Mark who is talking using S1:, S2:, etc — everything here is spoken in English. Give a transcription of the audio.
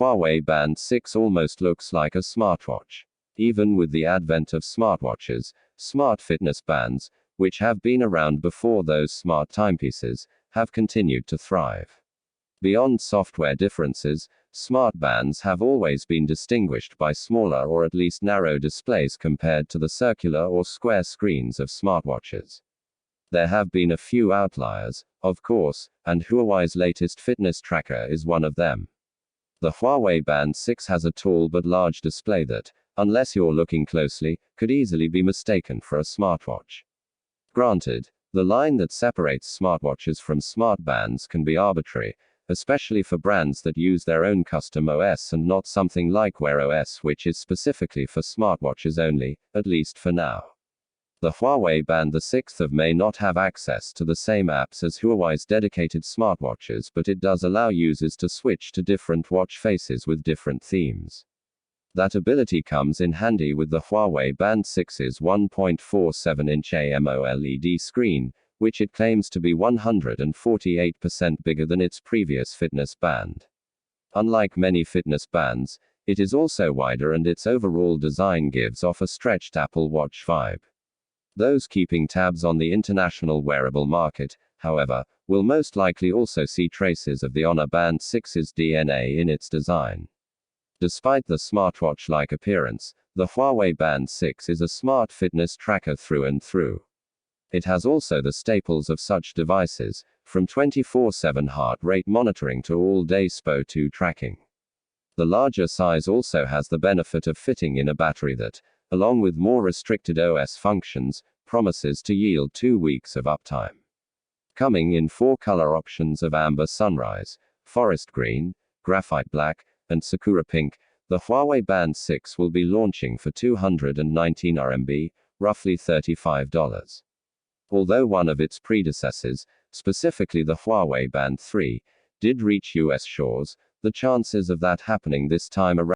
S1: Huawei Band 6 almost looks like a smartwatch. Even with the advent of smartwatches, smart fitness bands, which have been around before those smart timepieces, have continued to thrive. Beyond software differences, smart bands have always been distinguished by smaller or at least narrow displays compared to the circular or square screens of smartwatches. There have been a few outliers, of course, and Huawei's latest fitness tracker is one of them. The Huawei Band 6 has a tall but large display that, unless you're looking closely, could easily be mistaken for a smartwatch. Granted, the line that separates smartwatches from smart bands can be arbitrary, especially for brands that use their own custom OS and not something like Wear OS, which is specifically for smartwatches only, at least for now. The Huawei Band 6 may not have access to the same apps as Huawei's dedicated smartwatches, but it does allow users to switch to different watch faces with different themes. That ability comes in handy with the Huawei Band 6's 1.47-inch AMOLED screen, which it claims to be 148% bigger than its previous fitness band. Unlike many fitness bands, it is also wider and its overall design gives off a stretched Apple Watch vibe. Those keeping tabs on the international wearable market, however, will most likely also see traces of the Honor Band 6's DNA in its design. Despite the smartwatch-like appearance, the Huawei Band 6 is a smart fitness tracker through and through. It has also the staples of such devices, from 24/7 heart rate monitoring to all-day SPO2 tracking. The larger size also has the benefit of fitting in a battery that, along with more restricted OS functions, promises to yield 2 weeks of uptime. Coming in 4 color options of amber sunrise, forest green, graphite black, and sakura pink, the Huawei Band 6 will be launching for 219 RMB, roughly $35. Although one of its predecessors, specifically the Huawei Band 3, did reach US shores, the chances of that happening this time around